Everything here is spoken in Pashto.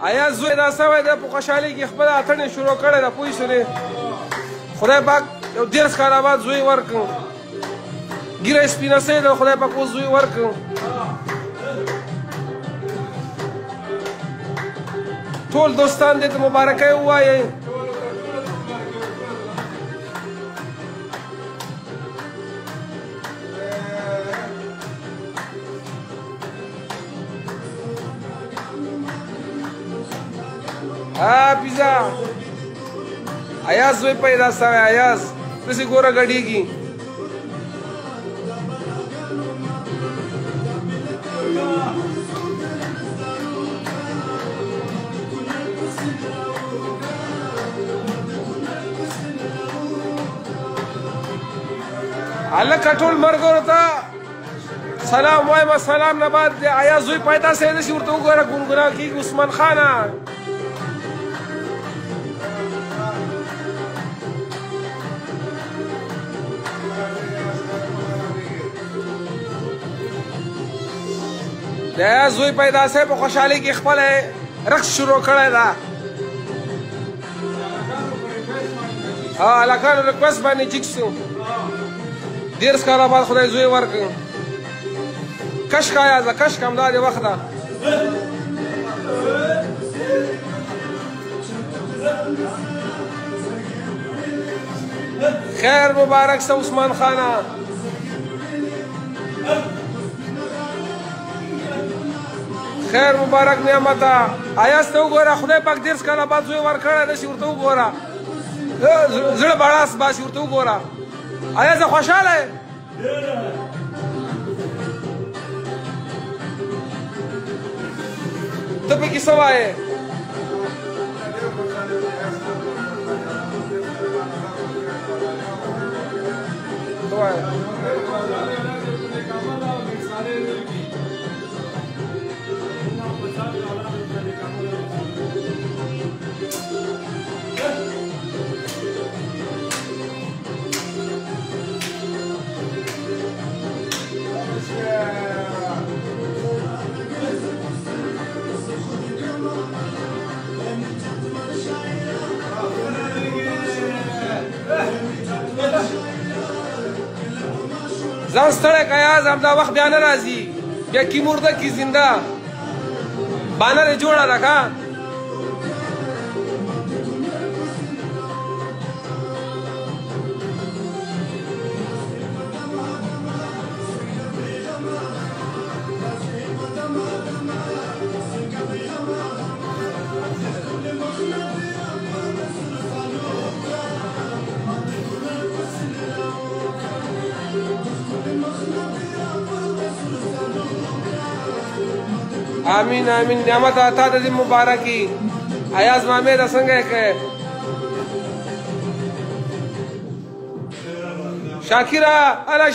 آیا زوی دا سوی دی په خوشحالۍ کې خپله اتڼ شروع کړی ده پوه شولې خدای پاک یو 10 کاله بعد زوی ورکړ ږیره یې سپینه سوې ده خدای پاک اوس زوی ورکړ ټول دوستان دې ته مبارکۍ ووایئ پیزا ایاز زوی پیدا سوی ایاز پسی ګوره ګډېږي هلکه ټول ملګرو ته سلام وایم سلام نه بعد د ایاز زوی پیدا سوی دی چې ورته وګوره ګونګونه کېږي عثمان خانه د ایاز زوی پیدا سوی په خوشحالۍ کې خپله رقص شروع کړی ده هلکانو ریکویسټ باندې جګ شو 10 کاله بعد خدای زوی ورکړ کشک ایازه کشک همدا د وخت ده خیر مبارک سه عثمان خانه خیر مبارک نعمته ایاز ته وګوره خدای پاک 10 کاله بعد زوی ورکړی دی چې ورته وګوره زړه بړاس باسي ورته وګوره ایازه خوشحاله یې ته پکې څه وایې څه وایې ځان ستړی که ایاز همدا وخت بیا نه راځي بیا کی مرده کی زنده بانر یې جوړه ده که آمین آمین نعمت تا د دې مبارکي ایاز مامې دا څنګه یې کوې شاکره اله